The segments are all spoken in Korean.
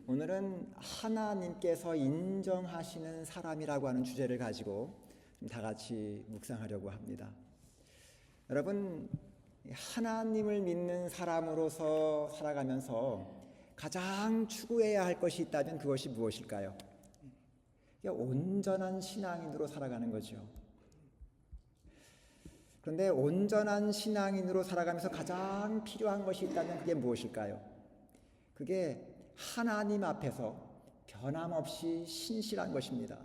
오늘은 하나님께서 인정하시는 사람이라고 하는 주제를 가지고 다 같이 묵상하려고 합니다. 여러분, 하나님을 믿는 사람으로서 살아가면서 가장 추구해야 할 것이 있다면 그것이 무엇일까요? 온전한 신앙인으로 살아가는 거죠. 그런데 온전한 신앙인으로 살아가면서 가장 필요한 것이 있다면 그게 무엇일까요? 그게 하나님 앞에서 변함없이 신실한 것입니다.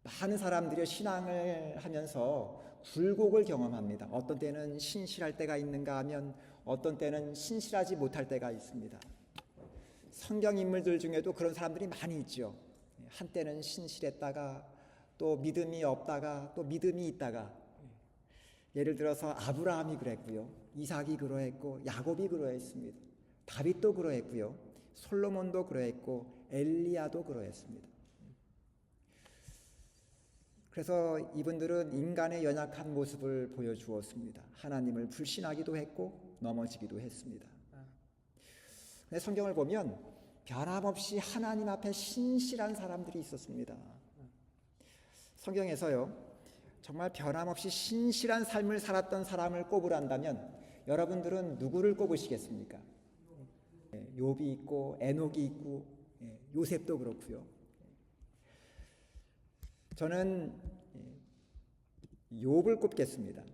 많은 사람들이 신앙을 하면서 굴곡을 경험합니다. 어떤 때는 신실할 때가 있는가 하면 어떤 때는 신실하지 못할 때가 있습니다. 성경 인물들 중에도 그런 사람들이 많이 있죠. 한때는 신실했다가 또 믿음이 없다가 또 믿음이 있다가, 예를 들어서 아브라함이 그랬고요, 이삭이 그러했고, 야곱이 그러했습니다. 다윗도 그러했고요, 솔로몬도 그러했고, 엘리야도 그러했습니다. 그래서 이분들은 인간의 연약한 모습을 보여주었습니다. 하나님을 불신하기도 했고 넘어지기도 했습니다. 근데 성경을 보면 변함없이 하나님 앞에 신실한 사람들이 있었습니다. 성경에서요, 정말 변함없이 신실한 삶을 살았던 사람을 꼽으란다면 여러분들은 누구를 꼽으시겠습니까? 욥이 있고 에녹이 있고 요셉도 그렇고요. 저는 욥을 꼽겠습니다.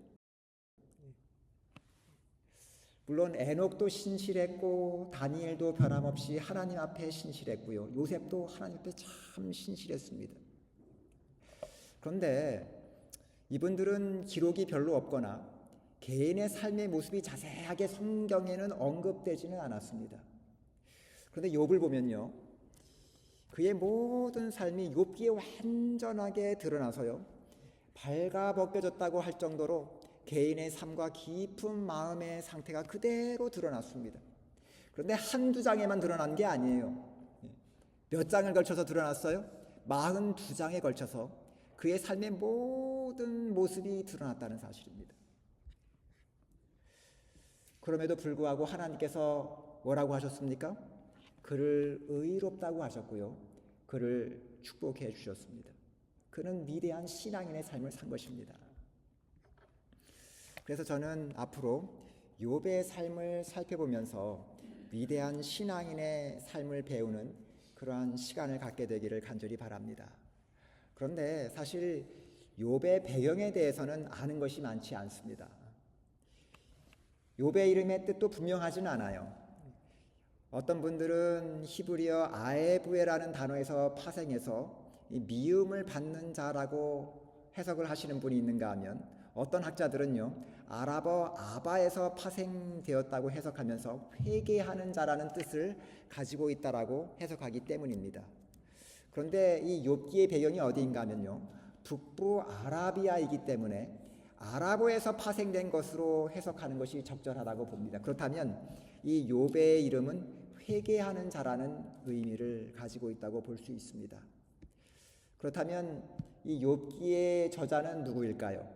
물론 에녹도 신실했고 다니엘도 변함없이 하나님 앞에 신실했고요, 요셉도 하나님 앞에 참 신실했습니다. 그런데 이분들은 기록이 별로 없거나 개인의 삶의 모습이 자세하게 성경에는 언급되지는 않았습니다. 그런데 욥을 보면요, 그의 모든 삶이 욥기에 완전하게 드러나서요, 발가벗겨졌다고 할 정도로 개인의 삶과 깊은 마음의 상태가 그대로 드러났습니다. 그런데 한두 장에만 드러난 게 아니에요. 몇 장을 걸쳐서 드러났어요? 42장에 걸쳐서 그의 삶의 모든 모습이 드러났다는 사실입니다. 그럼에도 불구하고 하나님께서 뭐라고 하셨습니까? 그를 의롭다고 하셨고요, 그를 축복해 주셨습니다. 그는 위대한 신앙인의 삶을 산 것입니다. 그래서 저는 앞으로 욥의 삶을 살펴보면서 위대한 신앙인의 삶을 배우는 그러한 시간을 갖게 되기를 간절히 바랍니다. 그런데 사실 욥의 배경에 대해서는 아는 것이 많지 않습니다. 욥의 이름의 뜻도 분명하지는 않아요. 어떤 분들은 히브리어 아에부에라는 단어에서 파생해서 미움을 받는 자라고 해석을 하시는 분이 있는가 하면, 어떤 학자들은요, 아랍어 아바에서 파생되었다고 해석하면서 회개하는 자라는 뜻을 가지고 있다라고 해석하기 때문입니다. 그런데 이 욥기의 배경이 어디인가 하면요, 북부 아라비아이기 때문에 아랍어에서 파생된 것으로 해석하는 것이 적절하다고 봅니다. 그렇다면 이 욥의 이름은 회개하는 자라는 의미를 가지고 있다고 볼 수 있습니다. 그렇다면 이 욥기의 저자는 누구일까요?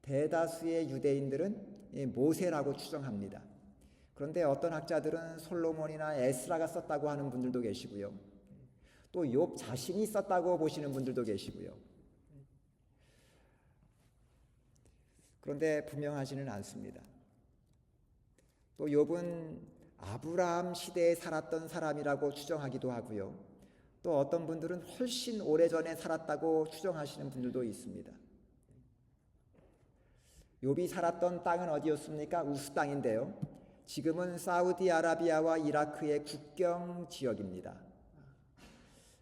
대다수의 유대인들은 모세라고 추정합니다. 그런데 어떤 학자들은 솔로몬이나 에스라가 썼다고 하는 분들도 계시고요, 또 욥 자신이 썼다고 보시는 분들도 계시고요. 그런데 분명하지는 않습니다. 또 욥은 아브라함 시대에 살았던 사람이라고 추정하기도 하고요, 또 어떤 분들은 훨씬 오래전에 살았다고 추정하시는 분들도 있습니다. 욥이 살았던 땅은 어디였습니까? 우스 땅인데요, 지금은 사우디아라비아와 이라크의 국경 지역입니다.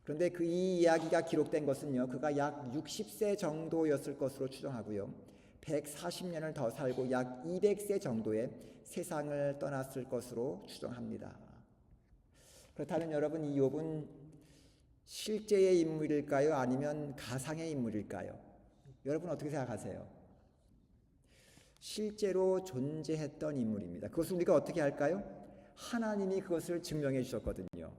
그런데 이 이야기가 기록된 것은요, 그가 약 60세 정도였을 것으로 추정하고요, 140년을 더 살고 약 200세 정도의 세상을 떠났을 것으로 추정합니다. 그렇다면 여러분, 이 욥은 실제의 인물일까요? 아니면 가상의 인물일까요? 여러분 어떻게 생각하세요? 실제로 존재했던 인물입니다. 그것을 우리가 어떻게 할까요? 하나님이 그것을 증명해 주셨거든요.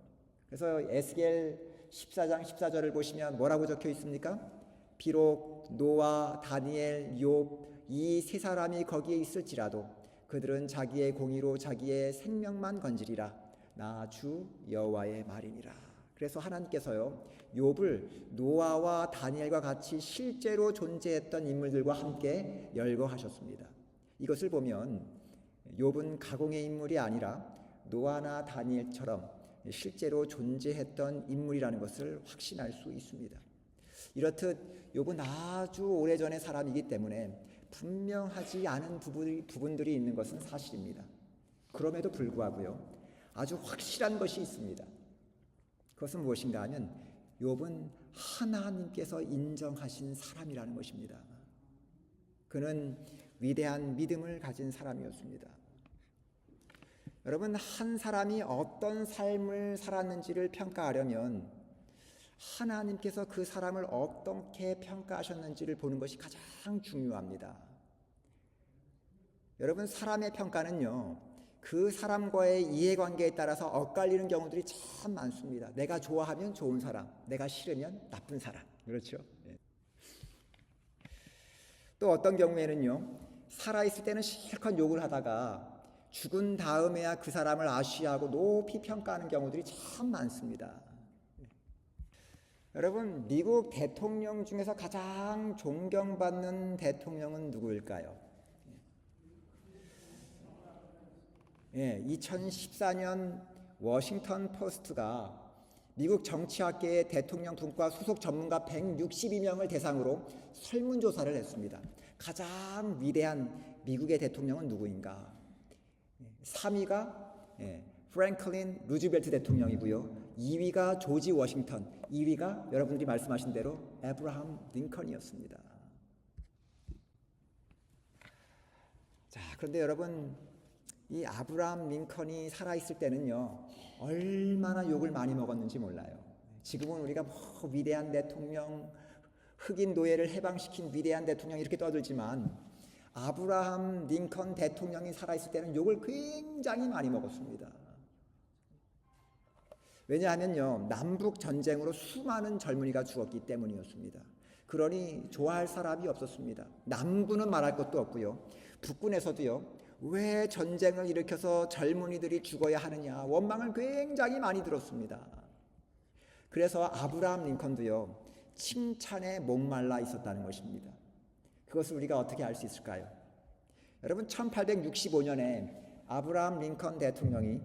그래서 에스겔 14장 14절을 보시면 뭐라고 적혀 있습니까? 비록 노아, 다니엘, 욥 이 세 사람이 거기에 있을지라도 그들은 자기의 공의로 자기의 생명만 건지리라. 나 주 여호와의 말이니라. 그래서 하나님께서요, 욥을 노아와 다니엘과 같이 실제로 존재했던 인물들과 함께 열거하셨습니다. 이것을 보면 욥은 가공의 인물이 아니라 노아나 다니엘처럼 실제로 존재했던 인물이라는 것을 확신할 수 있습니다. 이렇듯 욥은 아주 오래전의 사람이기 때문에 분명하지 않은 부분들이 있는 것은 사실입니다. 그럼에도 불구하고요, 아주 확실한 것이 있습니다. 그것은 무엇인가 하면 욥은 하나님께서 인정하신 사람이라는 것입니다. 그는 위대한 믿음을 가진 사람이었습니다. 여러분, 한 사람이 어떤 삶을 살았는지를 평가하려면 하나님께서 그 사람을 어떻게 평가하셨는지를 보는 것이 가장 중요합니다. 여러분, 사람의 평가는요, 그 사람과의 이해관계에 따라서 엇갈리는 경우들이 참 많습니다. 내가 좋아하면 좋은 사람, 내가 싫으면 나쁜 사람. 그렇죠? 또 어떤 경우에는요, 살아있을 때는 실컷 욕을 하다가 죽은 다음에야 그 사람을 아쉬워하고 높이 평가하는 경우들이 참 많습니다. 여러분, 미국 대통령 중에서 가장 존경받는 대통령은 누구일까요? 2014년 워싱턴 포스트가 미국 정치학계의 대통령 분과 소속 전문가 162명을 대상으로 설문조사를 했습니다. 가장 위대한 미국의 대통령은 누구인가? 3위가 프랭클린 루즈벨트 대통령이고요. 2위가 조지 워싱턴, 2위가 여러분들이 말씀하신 대로 에브라함 링컨이었습니다. 자, 그런데 여러분, 이 아브라함 링컨이 살아있을 때는요, 얼마나 욕을 많이 먹었는지 몰라요. 지금은 우리가 위대한 대통령, 흑인 노예를 해방시킨 위대한 대통령 이렇게 떠들지만 아브라함 링컨 대통령이 살아있을 때는 욕을 굉장히 많이 먹었습니다. 왜냐하면요, 남북 전쟁으로 수많은 젊은이가 죽었기 때문이었습니다. 그러니 좋아할 사람이 없었습니다. 남군은 말할 것도 없고요, 북군에서도요, 왜 전쟁을 일으켜서 젊은이들이 죽어야 하느냐 원망을 굉장히 많이 들었습니다. 그래서 아브라함 링컨도요, 칭찬에 목말라 있었다는 것입니다. 그것을 우리가 어떻게 알 수 있을까요? 여러분, 1865년에 아브라함 링컨 대통령이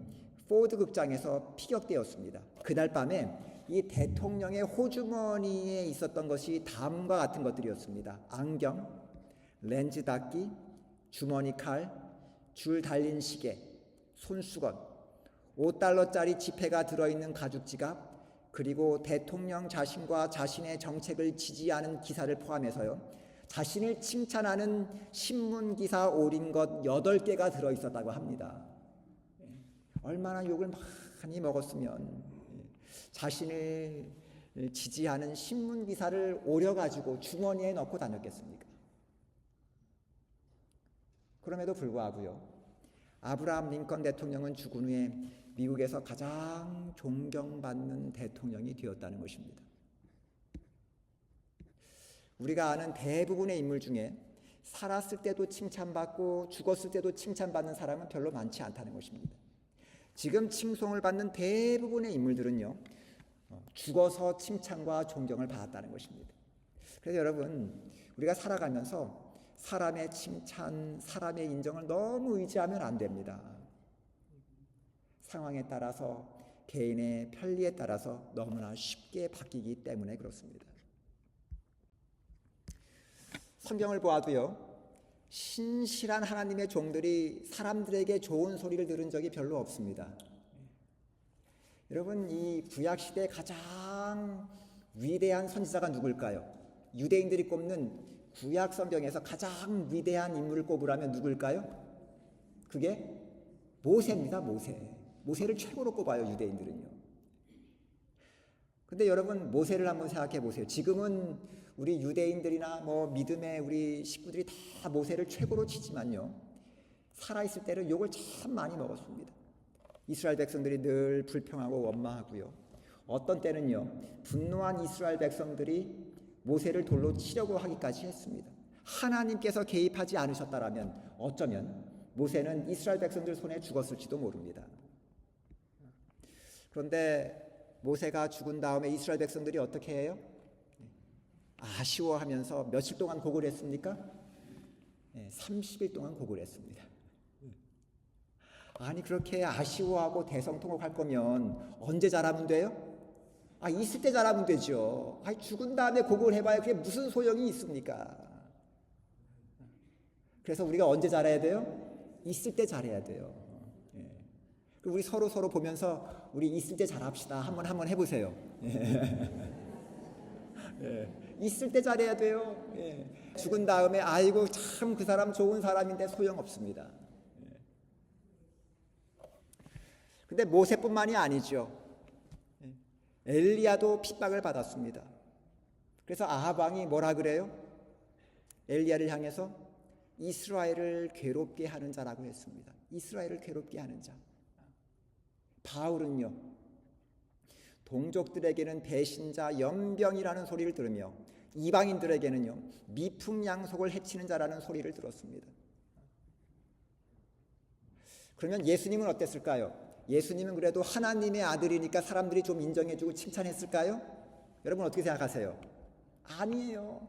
포드 극장에서 피격되었습니다. 그날 밤에 이 대통령의 호주머니에 있었던 것이 다음과 같은 것들이었습니다. 안경, 렌즈 닦기, 주머니 칼, 줄 달린 시계, 손수건, $5짜리 지폐가 들어있는 가죽 지갑, 그리고 대통령 자신과 자신의 정책을 지지하는 기사를 포함해서요, 자신을 칭찬하는 신문기사 오린 것 8개가 들어있었다고 합니다. 얼마나 욕을 많이 먹었으면 자신을 지지하는 신문기사를 오려가지고 주머니에 넣고 다녔겠습니까? 그럼에도 불구하고요, 아브라함 링컨 대통령은 죽은 후에 미국에서 가장 존경받는 대통령이 되었다는 것입니다. 우리가 아는 대부분의 인물 중에 살았을 때도 칭찬받고 죽었을 때도 칭찬받는 사람은 별로 많지 않다는 것입니다. 지금 칭송을 받는 대부분의 인물들은요, 죽어서 칭찬과 존경을 받았다는 것입니다. 그래서 여러분, 우리가 살아가면서 사람의 칭찬, 사람의 인정을 너무 의지하면 안 됩니다. 상황에 따라서, 개인의 편리에 따라서 너무나 쉽게 바뀌기 때문에 그렇습니다. 성경을 보아도요, 신실한 하나님의 종들이 사람들에게 좋은 소리를 들은 적이 별로 없습니다. 여러분, 이 구약시대의 가장 위대한 선지자가 누굴까요? 유대인들이 꼽는 구약 성경에서 가장 위대한 인물을 꼽으라면 누굴까요? 그게 모세입니다. 모세를 최고로 꼽아요, 유대인들은요. 근데 여러분, 모세를 한번 생각해 보세요. 지금은 우리 유대인들이나 믿음의 우리 식구들이 다 모세를 최고로 치지만요, 살아있을 때는 욕을 참 많이 먹었습니다. 이스라엘 백성들이 늘 불평하고 원망하고요, 어떤 때는요, 분노한 이스라엘 백성들이 모세를 돌로 치려고 하기까지 했습니다. 하나님께서 개입하지 않으셨다라면 어쩌면 모세는 이스라엘 백성들 손에 죽었을지도 모릅니다. 그런데 모세가 죽은 다음에 이스라엘 백성들이 어떻게 해요? 아쉬워하면서 며칠 동안 곡을 했습니까? 30일 동안 곡을 했습니다. 아니 그렇게 아쉬워하고 대성통곡할 거면 언제 잘하면 돼요? 있을 때 잘하면 되죠. 죽은 다음에 곡을 해봐야 그게 무슨 소용이 있습니까? 그래서 우리가 언제 잘해야 돼요? 있을 때 잘해야 돼요. 우리 서로 보면서 우리 있을 때 잘합시다. 한번 해보세요. 있을 때 잘해야 돼요. 죽은 다음에 아이고 참 그 사람 좋은 사람인데 소용없습니다. 근데 모세뿐만이 아니죠. 엘리야도 핍박을 받았습니다. 그래서 아합 왕이 뭐라 그래요? 엘리야를 향해서 이스라엘을 괴롭게 하는 자라고 했습니다. 이스라엘을 괴롭게 하는 자. 바울은요, 동족들에게는 배신자, 연병이라는 소리를 들으며 이방인들에게는요, 미풍양속을 해치는 자라는 소리를 들었습니다. 그러면 예수님은 어땠을까요? 예수님은 그래도 하나님의 아들이니까 사람들이 좀 인정해주고 칭찬했을까요? 여러분 어떻게 생각하세요? 아니에요.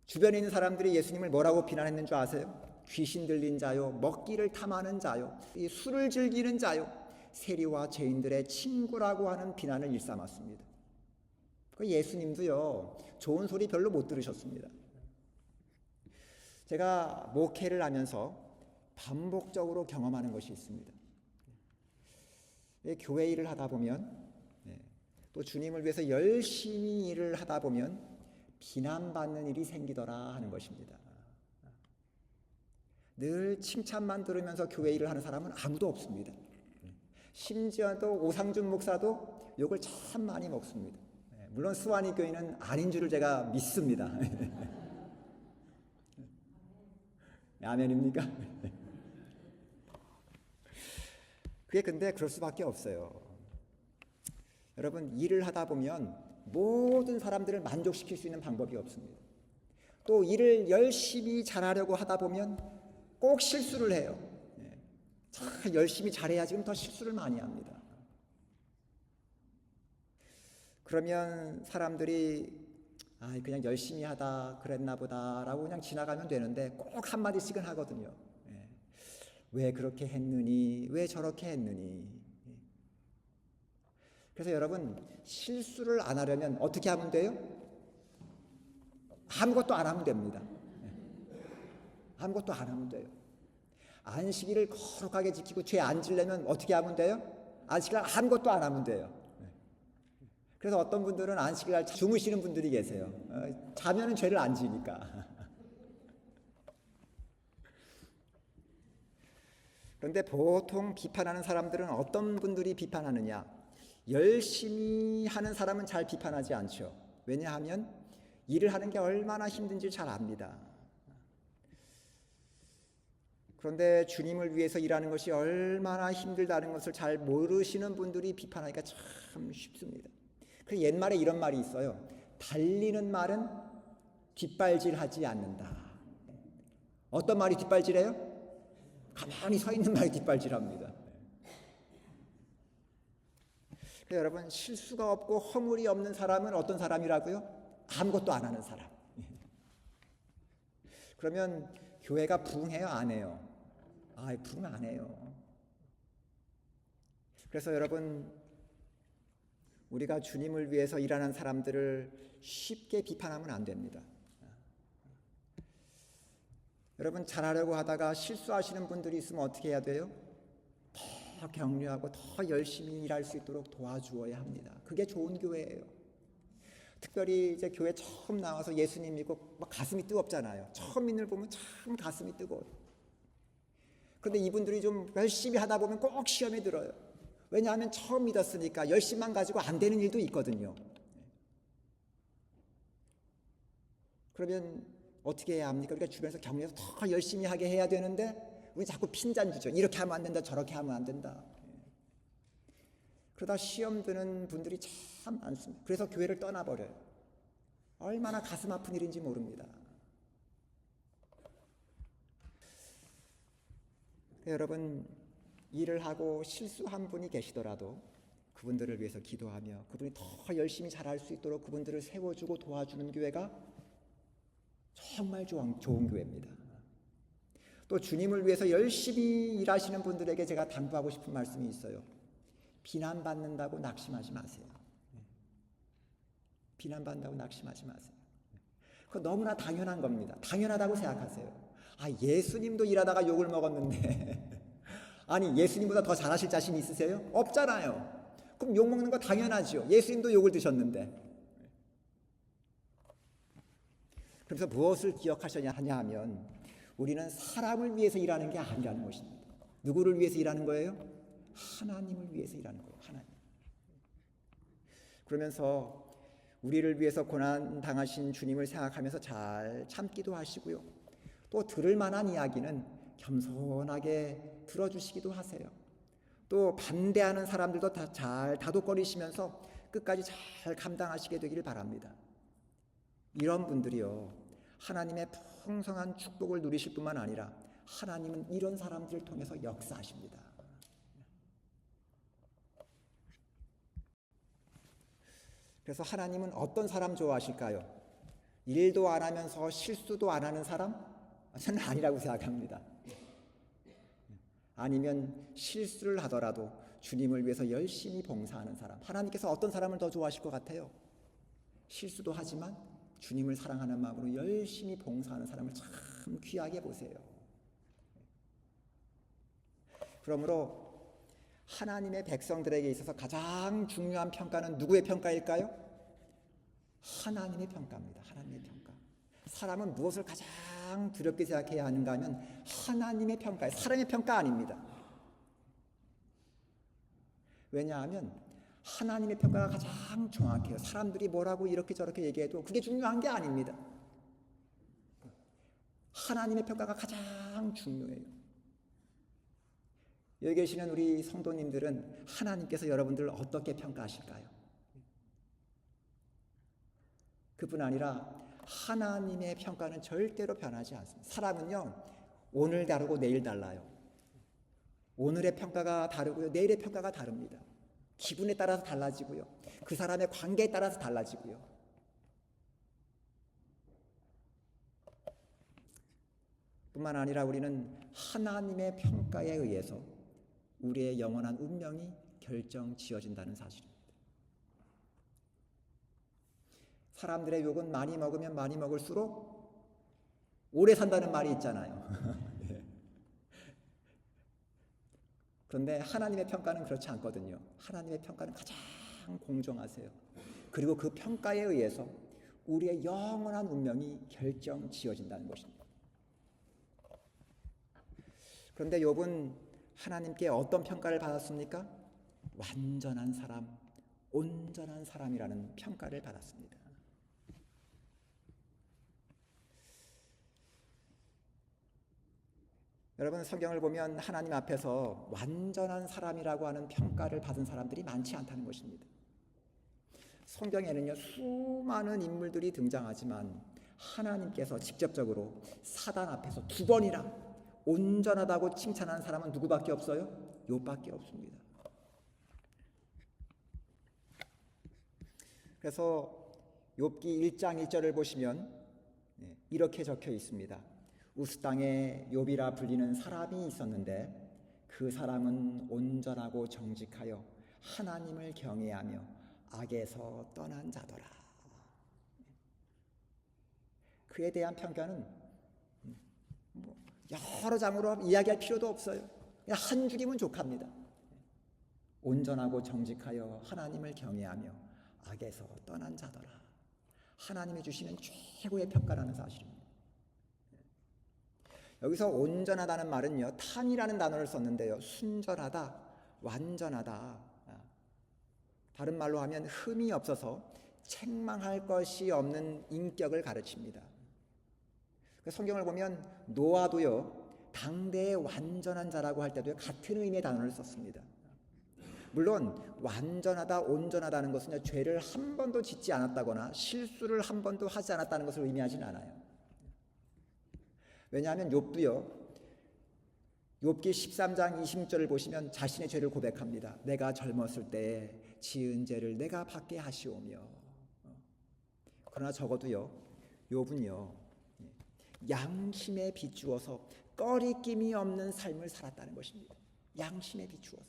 주변에 있는 사람들이 예수님을 뭐라고 비난했는 줄 아세요? 귀신 들린 자요, 먹기를 탐하는 자요, 술을 즐기는 자요, 세리와 죄인들의 친구라고 하는 비난을 일삼았습니다. 예수님도요, 좋은 소리 별로 못 들으셨습니다. 제가 목회를 하면서 반복적으로 경험하는 것이 있습니다. 교회 일을 하다 보면, 또 주님을 위해서 열심히 일을 하다 보면 비난받는 일이 생기더라 하는 것입니다. 늘 칭찬만 들으면서 교회 일을 하는 사람은 아무도 없습니다. 심지어 또 오상준 목사도 욕을 참 많이 먹습니다. 물론 수완이 교회는 아닌 줄을 제가 믿습니다. 아멘입니까? 그게 근데 그럴 수밖에 없어요. 여러분 일을 하다 보면 모든 사람들을 만족시킬 수 있는 방법이 없습니다. 또 일을 열심히 잘하려고 하다 보면 꼭 실수를 해요. 참 열심히 잘해야 지금 더 실수를 많이 합니다. 그러면 사람들이 그냥 열심히 하다 그랬나 보다 라고 그냥 지나가면 되는데 꼭 한마디씩은 하거든요. 왜 그렇게 했느니, 왜 저렇게 했느니. 그래서 여러분 실수를 안 하려면 어떻게 하면 돼요? 아무것도 안 하면 됩니다. 아무것도 안 하면 돼요. 안식일을 거룩하게 지키고 죄 안 지려면 어떻게 하면 돼요? 안식일 아무것도 안 하면 돼요. 그래서 어떤 분들은 안식일 주무시는 분들이 계세요. 자면은 죄를 안 지니까. 그런데 보통 비판하는 사람들은 어떤 분들이 비판하느냐? 열심히 하는 사람은 잘 비판하지 않죠. 왜냐하면 일을 하는 게 얼마나 힘든지 잘 압니다. 그런데 주님을 위해서 일하는 것이 얼마나 힘들다는 것을 잘 모르시는 분들이 비판하기가 참 쉽습니다. 그래서 옛말에 이런 말이 있어요. 달리는 말은 뒷발질하지 않는다. 어떤 말이 뒷발질해요? 가만히 서 있는 말이 뒷발질합니다. 그래서 여러분 실수가 없고 허물이 없는 사람은 어떤 사람이라고요? 아무것도 안 하는 사람. 그러면 교회가 부흥해요? 안 해요? 부흥 안 해요. 그래서 여러분 우리가 주님을 위해서 일하는 사람들을 쉽게 비판하면 안 됩니다. 여러분 잘하려고 하다가 실수하시는 분들이 있으면 어떻게 해야 돼요? 더 격려하고 더 열심히 일할 수 있도록 도와주어야 합니다. 그게 좋은 교회예요. 특별히 이제 교회 처음 나와서 예수님 믿고 막 가슴이 뜨겁잖아요. 처음 믿는 걸 보면 참 가슴이 뜨거워요. 그런데 이분들이 좀 열심히 하다 보면 꼭 시험에 들어요. 왜냐하면 처음 믿었으니까 열심만 가지고 안 되는 일도 있거든요. 그러면 어떻게 해야 합니까? 우리가 주변에서 격려해서 더 열심히 하게 해야 되는데 우리 자꾸 핀잔 주죠. 이렇게 하면 안 된다, 저렇게 하면 안 된다. 그러다 시험 드는 분들이 참 많습니다. 그래서 교회를 떠나버려요. 얼마나 가슴 아픈 일인지 모릅니다. 여러분 일을 하고 실수한 분이 계시더라도 그분들을 위해서 기도하며 그분이 더 열심히 잘할 수 있도록 그분들을 세워주고 도와주는 교회가 정말 좋은 교회입니다. 또 주님을 위해서 열심히 일하시는 분들에게 제가 당부하고 싶은 말씀이 있어요. 비난받는다고 낙심하지 마세요. 비난받는다고 낙심하지 마세요. 그거 너무나 당연한 겁니다. 당연하다고 생각하세요. 예수님도 일하다가 욕을 먹었는데 아니 예수님보다 더 잘하실 자신 있으세요? 없잖아요. 그럼 욕 먹는 거 당연하죠. 예수님도 욕을 드셨는데. 그래서 무엇을 기억하셔야 하냐 하면 우리는 사람을 위해서 일하는 게 아니라는 것입니다. 누구를 위해서 일하는 거예요? 하나님을 위해서 일하는 거예요. 하나님. 그러면서 우리를 위해서 고난 당하신 주님을 생각하면서 잘 참기도 하시고요. 또 들을 만한 이야기는 겸손하게 들어주시기도 하세요. 또 반대하는 사람들도 다 잘 다독거리시면서 끝까지 잘 감당하시게 되기를 바랍니다. 이런 분들이요, 하나님의 풍성한 축복을 누리실 뿐만 아니라 하나님은 이런 사람들을 통해서 역사하십니다. 그래서 하나님은 어떤 사람 좋아하실까요? 일도 안 하면서 실수도 안 하는 사람? 저는 아니라고 생각합니다. 아니면 실수를 하더라도 주님을 위해서 열심히 봉사하는 사람. 하나님께서 어떤 사람을 더 좋아하실 것 같아요? 실수도 하지만 주님을 사랑하는 마음으로 열심히 봉사하는 사람을 참 귀하게 보세요. 그러므로 하나님의 백성들에게 있어서 가장 중요한 평가는 누구의 평가일까요? 하나님의 평가입니다. 하나님의 평가. 사람은 무엇을 가장 두렵게 생각해야 하는가 하면 하나님의 평가예요. 사람의 평가 아닙니다. 왜냐하면 하나님의 평가가 가장 정확해요. 사람들이 뭐라고 이렇게 저렇게 얘기해도 그게 중요한 게 아닙니다. 하나님의 평가가 가장 중요해요. 여기 계시는 우리 성도님들은 하나님께서 여러분들을 어떻게 평가하실까요? 그뿐 아니라 하나님의 평가는 절대로 변하지 않습니다. 사람은요, 오늘 다르고 내일 달라요. 오늘의 평가가 다르고요, 내일의 평가가 다릅니다. 기분에 따라서 달라지고요, 그 사람의 관계에 따라서 달라지고요. 뿐만 아니라 우리는 하나님의 평가에 의해서 우리의 영원한 운명이 결정 지어진다는 사실입니다. 사람들의 욕은 많이 먹으면 많이 먹을수록 오래 산다는 말이 있잖아요. 네. 그런데 하나님의 평가는 그렇지 않거든요. 하나님의 평가는 가장 공정하세요. 그리고 그 평가에 의해서 우리의 영원한 운명이 결정 지어진다는 것입니다. 그런데 욥은 하나님께 어떤 평가를 받았습니까? 완전한 사람, 온전한 사람이라는 평가를 받았습니다. 여러분, 성경을 보면 하나님 앞에서 완전한 사람이라고 하는 평가를 받은 사람들이 많지 않다는 것입니다. 성경에는요, 수많은 인물들이 등장하지만 하나님께서 직접적으로 사단 앞에서 2번이나 온전하다고 칭찬하는 사람은 누구밖에 없어요? 욥밖에 없습니다. 그래서 욥기 1장 1절을 보시면 이렇게 적혀 있습니다. 우스 땅에 욥이라 불리는 사람이 있었는데 그 사람은 온전하고 정직하여 하나님을 경외하며 악에서 떠난 자더라. 그에 대한 평가는 여러 장으로 이야기할 필요도 없어요. 그냥 한 줄이면 족합니다. 온전하고 정직하여 하나님을 경외하며 악에서 떠난 자더라. 하나님이 주시는 최고의 평가라는 사실입니다. 여기서 온전하다는 말은요, 탐이라는 단어를 썼는데요, 순전하다, 완전하다, 다른 말로 하면 흠이 없어서 책망할 것이 없는 인격을 가르칩니다. 성경을 보면 노아도요, 당대의 완전한 자라고 할 때도 같은 의미의 단어를 썼습니다. 물론 완전하다, 온전하다는 것은 죄를 한 번도 짓지 않았다거나 실수를 한 번도 하지 않았다는 것을 의미하지는 않아요. 왜냐하면 욥도요, 욥기 13장 26절을 보시면 자신의 죄를 고백합니다. 내가 젊었을 때 지은 죄를 내가 받게 하시오며. 그러나 적어도요, 욥은요, 양심에 비추어서 꺼리낌이 없는 삶을 살았다는 것입니다. 양심에 비추어서.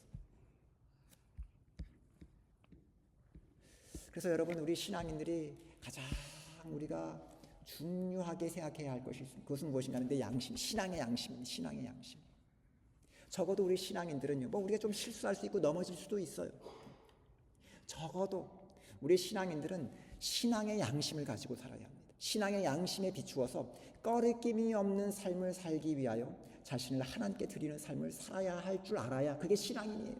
그래서 여러분, 우리 신앙인들이 가장 우리가 중요하게 생각해야 할 것이 있습니다. 그것은 무엇인가 하는데 양심, 신앙의 양심입니다. 신앙의 양심. 적어도 우리 신앙인들은요, 뭐 우리가 좀 실수할 수 있고 넘어질 수도 있어요. 적어도 우리 신앙인들은 신앙의 양심을 가지고 살아야 합니다. 신앙의 양심에 비추어서 꺼리낌이 없는 삶을 살기 위하여 자신을 하나님께 드리는 삶을 살아야 할 줄 알아야 그게 신앙인이에요.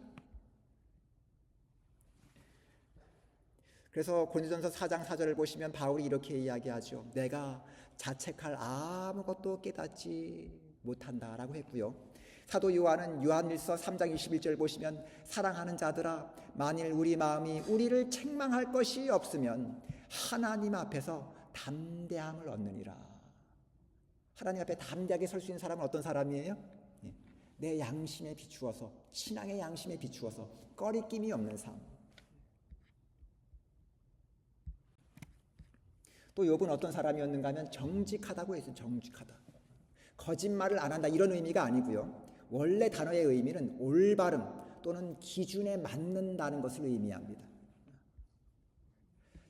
그래서 고린도전서 4장 4절을 보시면 바울이 이렇게 이야기하죠. 내가 자책할 아무것도 깨닫지 못한다라고 했고요. 사도 요한은 요한일서 3장 21절 보시면 사랑하는 자들아 만일 우리 마음이 우리를 책망할 것이 없으면 하나님 앞에서 담대함을 얻느니라. 하나님 앞에 담대하게 설 수 있는 사람은 어떤 사람이에요? 내 양심에 비추어서, 신앙의 양심에 비추어서 꺼리낌이 없는 삶. 또 욥은 어떤 사람이었는가 하면 정직하다고 했어요. 정직하다. 거짓말을 안 한다 이런 의미가 아니고요. 원래 단어의 의미는 올바름 또는 기준에 맞는다는 것을 의미합니다.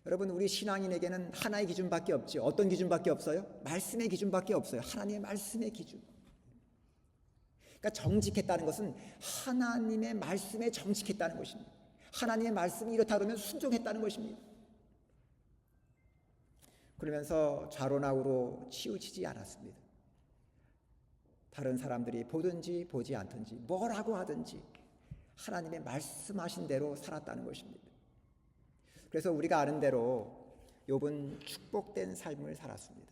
여러분, 우리 신앙인에게는 하나의 기준밖에 없죠. 어떤 기준밖에 없어요? 말씀의 기준밖에 없어요. 하나님의 말씀의 기준. 그러니까 정직했다는 것은 하나님의 말씀에 정직했다는 것입니다. 하나님의 말씀이 이렇다 그러면 순종했다는 것입니다. 그러면서 좌로나우로 치우치지 않았습니다. 다른 사람들이 보든지 보지 않든지 뭐라고 하든지 하나님의 말씀하신 대로 살았다는 것입니다. 그래서 우리가 아는 대로 욥은 축복된 삶을 살았습니다.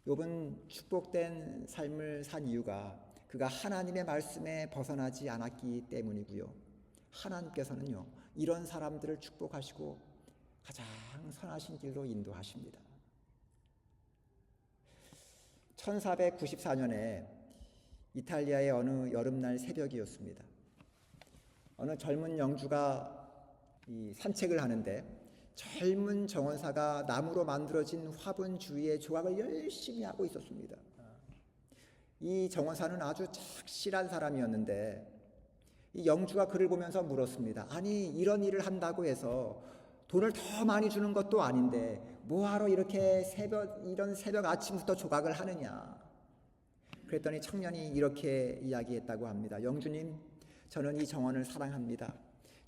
욥은 축복된 삶을 산 이유가 그가 하나님의 말씀에 벗어나지 않았기 때문이고요. 하나님께서는요, 이런 사람들을 축복하시고 가장 선하신 길로 인도하십니다. 1494년에 이탈리아의 어느 여름날 새벽이었습니다. 어느 젊은 영주가 산책을 하는데 젊은 정원사가 나무로 만들어진 화분 주위에 조각을 열심히 하고 있었습니다. 이 정원사는 아주 착실한 사람이었는데 이 영주가 그를 보면서 물었습니다. 아니, 이런 일을 한다고 해서 돈을 더 많이 주는 것도 아닌데 뭐하러 이렇게 이런 새벽 아침부터 조각을 하느냐. 그랬더니 청년이 이렇게 이야기했다고 합니다. 영주님, 저는 이 정원을 사랑합니다.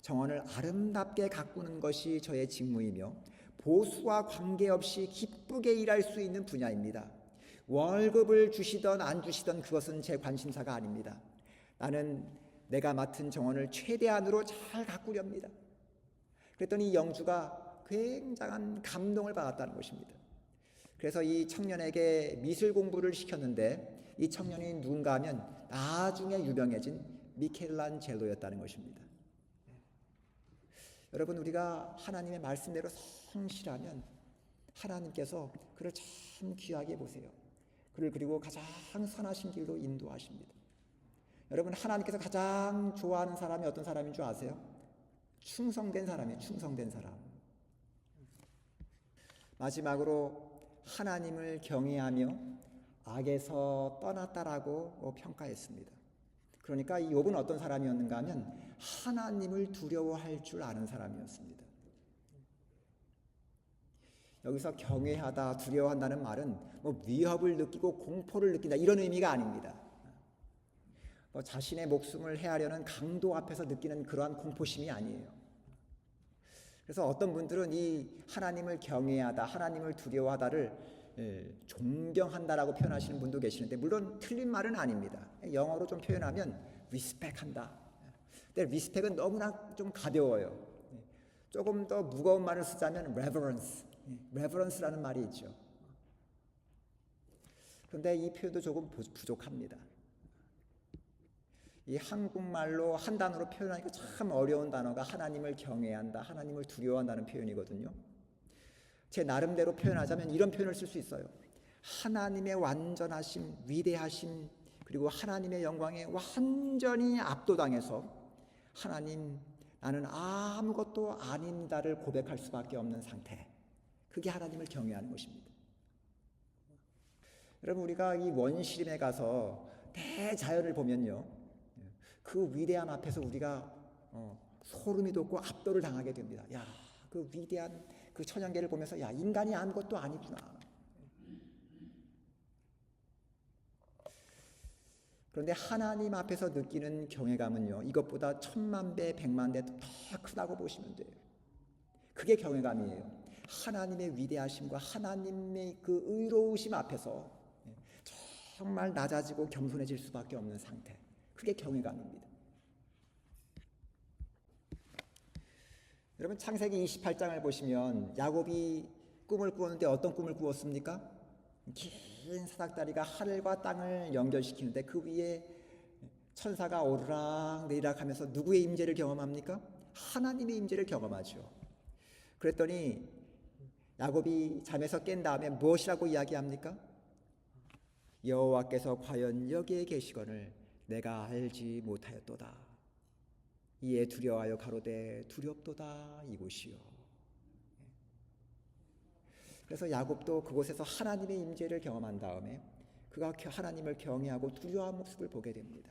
정원을 아름답게 가꾸는 것이 저의 직무이며 보수와 관계없이 기쁘게 일할 수 있는 분야입니다. 월급을 주시던 안 주시던 그것은 제 관심사가 아닙니다. 나는 내가 맡은 정원을 최대한으로 잘 가꾸렵니다. 그랬더니 이 영주가 굉장한 감동을 받았다는 것입니다. 그래서 이 청년에게 미술 공부를 시켰는데 이 청년이 누군가 하면 나중에 유명해진 미켈란젤로였다는 것입니다. 여러분, 우리가 하나님의 말씀대로 성실하면 하나님께서 그를 참 귀하게 보세요. 그를 그리고 가장 선하신 길로 인도하십니다. 여러분, 하나님께서 가장 좋아하는 사람이 어떤 사람인 줄 아세요? 충성된 사람이에요. 충성된 사람. 마지막으로 하나님을 경외하며 악에서 떠났다라고 평가했습니다. 그러니까 이 욥은 어떤 사람이었는가 하면 하나님을 두려워할 줄 아는 사람이었습니다. 여기서 경외하다, 두려워한다는 말은 뭐 위협을 느끼고 공포를 느낀다 이런 의미가 아닙니다. 뭐 자신의 목숨을 해하려는 강도 앞에서 느끼는 그러한 공포심이 아니에요. 그래서 어떤 분들은 이 하나님을 경외하다, 하나님을 두려워하다를 존경한다라고 표현하시는 분도 계시는데 물론 틀린 말은 아닙니다. 영어로 좀 표현하면 respect한다. 근데 respect은 너무나 좀 가벼워요. 조금 더 무거운 말을 쓰자면 reverence라는 말이 있죠. 그런데 이 표현도 조금 부족합니다. 이 한국말로 한 단어로 표현하기가 참 어려운 단어가 하나님을 경외한다, 하나님을 두려워한다는 표현이거든요. 제 나름대로 표현하자면 이런 표현을 쓸 수 있어요. 하나님의 완전하심, 위대하심, 그리고 하나님의 영광에 완전히 압도당해서 하나님, 나는 아무것도 아닙니다를 고백할 수밖에 없는 상태. 그게 하나님을 경외하는 것입니다. 여러분, 우리가 이 원시림에 가서 대자연을 보면요, 그 위대함 앞에서 우리가 소름이 돋고 압도를 당하게 됩니다. 야, 그 위대한 그 천연계를 보면서 야, 인간이 아무것도 아니구나. 그런데 하나님 앞에서 느끼는 경외감은요, 이것보다 1000만 배, 100만 배 더 크다고 보시면 돼요. 그게 경외감이에요. 하나님의 위대하심과 하나님의 그 의로우심 앞에서 정말 낮아지고 겸손해질 수밖에 없는 상태. 그게 경외감입니다. 여러분, 창세기 28장을 보시면 야곱이 꿈을 꾸었는데 어떤 꿈을 꾸었습니까? 긴 사닥다리가 하늘과 땅을 연결시키는데 그 위에 천사가 오르락 내리락 하면서 누구의 임재를 경험합니까? 하나님의 임재를 경험하죠. 그랬더니 야곱이 잠에서 깬 다음에 무엇이라고 이야기합니까? 여호와께서 과연 여기에 계시거늘 내가 알지 못하였도다. 이에 두려워하여 가로되 두렵도다 이곳이요. 그래서 야곱도 그곳에서 하나님의 임재를 경험한 다음에 그가 하나님을 경외하고 두려워한 모습을 보게 됩니다.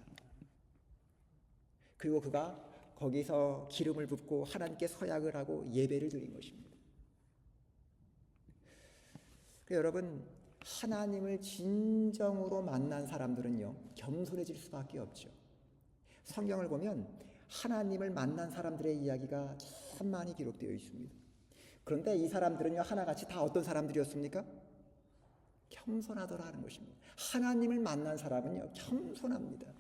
그리고 그가 거기서 기름을 붓고 하나님께 서약을 하고 예배를 드린 것입니다. 여러분, 하나님을 진정으로 만난 사람들은요, 겸손해질 수밖에 없죠. 성경을 보면 하나님을 만난 사람들의 이야기가 참 많이 기록되어 있습니다. 그런데 이 사람들은요, 하나같이 다 어떤 사람들이었습니까? 겸손하더라 하는 것입니다. 하나님을 만난 사람은요, 겸손합니다.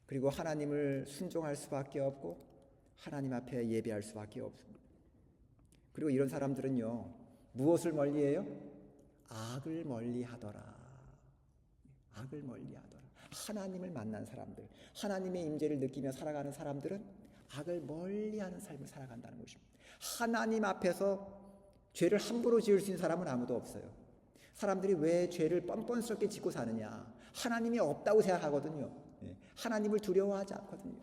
그리고 하나님을 순종할 수밖에 없고 하나님 앞에 예배할 수밖에 없습니다. 그리고 이런 사람들은요, 무엇을 멀리해요? 악을 멀리하더라. 악을 멀리하더라. 하나님을 만난 사람들, 하나님의 임재를 느끼며 살아가는 사람들은 악을 멀리하는 삶을 살아간다는 것입니다. 하나님 앞에서 죄를 함부로 지을 수 있는 사람은 아무도 없어요. 사람들이 왜 죄를 뻔뻔스럽게 짓고 사느냐? 하나님이 없다고 생각하거든요. 하나님을 두려워하지 않거든요.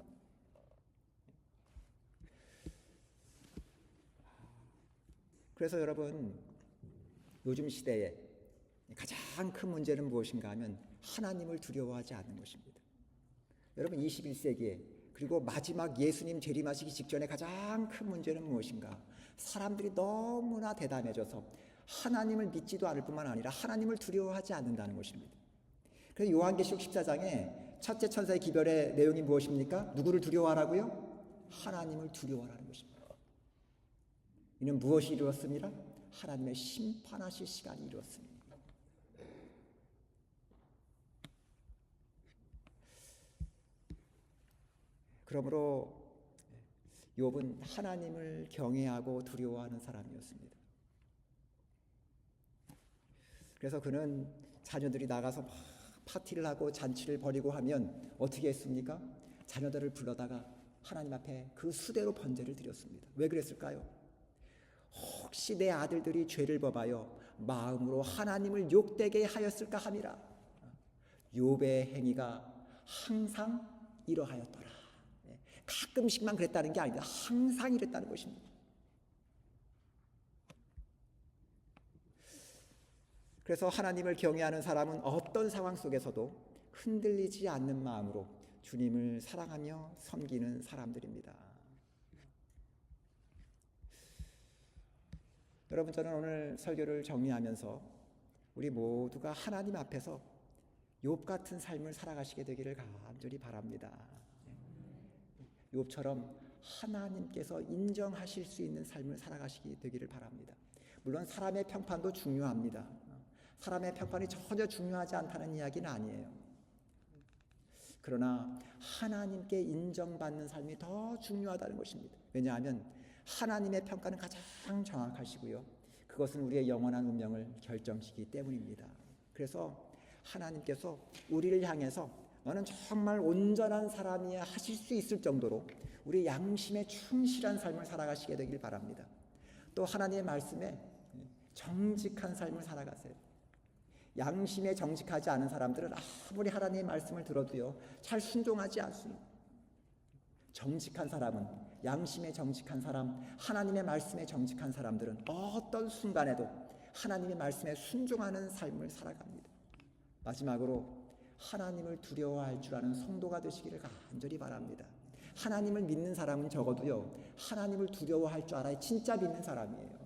그래서 여러분, 요즘 시대에 가장 큰 문제는 무엇인가 하면 하나님을 두려워하지 않는 것입니다. 여러분, 21세기에 그리고 마지막 예수님 재림하시기 직전에 가장 큰 문제는 무엇인가? 사람들이 너무나 대담해져서 하나님을 믿지도 않을 뿐만 아니라 하나님을 두려워하지 않는다는 것입니다. 그래서 요한계시록 14장에 첫째 천사의 기별의 내용이 무엇입니까? 누구를 두려워하라고요? 하나님을 두려워하라는 것입니다. 이는 무엇이 이루었습니다? 하나님의 심판하실 시간이 이루었습니다. 그러므로 욥은 하나님을 경외하고 두려워하는 사람이었습니다. 그래서 그는 자녀들이 나가서 막 파티를 하고 잔치를 벌이고 하면 어떻게 했습니까? 자녀들을 불러다가 하나님 앞에 그 수대로 번제를 드렸습니다. 왜 그랬을까요? 혹시 내 아들들이 죄를 범하여 마음으로 하나님을 욕되게 하였을까 함이라. 욥의 행위가 항상 이러하였더라. 가끔씩만 그랬다는 게 아니다. 항상 이랬다는 것입니다. 그래서 하나님을 경외하는 사람은 어떤 상황 속에서도 흔들리지 않는 마음으로 주님을 사랑하며 섬기는 사람들입니다. 여러분, 저는 오늘 설교를 정리하면서 우리 모두가 하나님 앞에서 욥 같은 삶을 살아가시게 되기를 간절히 바랍니다. 욥처럼 하나님께서 인정하실 수 있는 삶을 살아가시게 되기를 바랍니다. 물론 사람의 평판도 중요합니다. 사람의 평판이 전혀 중요하지 않다는 이야기는 아니에요. 그러나 하나님께 인정받는 삶이 더 중요하다는 것입니다. 왜냐하면 하나님의 평가는 가장 정확하시고요, 그것은 우리의 영원한 운명을 결정시키기 때문입니다. 그래서 하나님께서 우리를 향해서 너는 정말 온전한 사람이야 하실 수 있을 정도로 우리 양심에 충실한 삶을 살아가시게 되길 바랍니다. 또 하나님의 말씀에 정직한 삶을 살아가세요. 양심에 정직하지 않은 사람들은 아무리 하나님의 말씀을 들어도요, 잘 순종하지 않습니다. 정직한 사람은, 양심에 정직한 사람, 하나님의 말씀에 정직한 사람들은 어떤 순간에도 하나님의 말씀에 순종하는 삶을 살아갑니다. 마지막으로 하나님을 두려워할 줄 아는 성도가 되시기를 간절히 바랍니다. 하나님을 믿는 사람은 적어도요, 하나님을 두려워할 줄 알아야 진짜 믿는 사람이에요.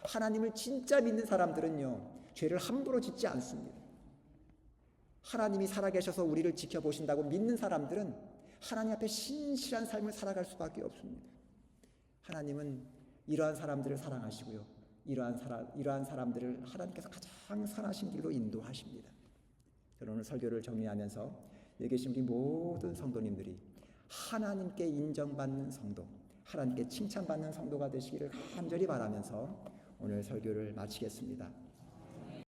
하나님을 진짜 믿는 사람들은요, 죄를 함부로 짓지 않습니다. 하나님이 살아계셔서 우리를 지켜보신다고 믿는 사람들은 하나님 앞에 신실한 삶을 살아갈 수밖에 없습니다. 하나님은 이러한 사람들을 사랑하시고요, 이러한 사람들을 하나님께서 가장 선하신 길로 인도하십니다. 저는 오늘 설교를 정리하면서 여기 계신 우리 모든 성도님들이 하나님께 인정받는 성도, 하나님께 칭찬받는 성도가 되시기를 간절히 바라면서 오늘 설교를 마치겠습니다.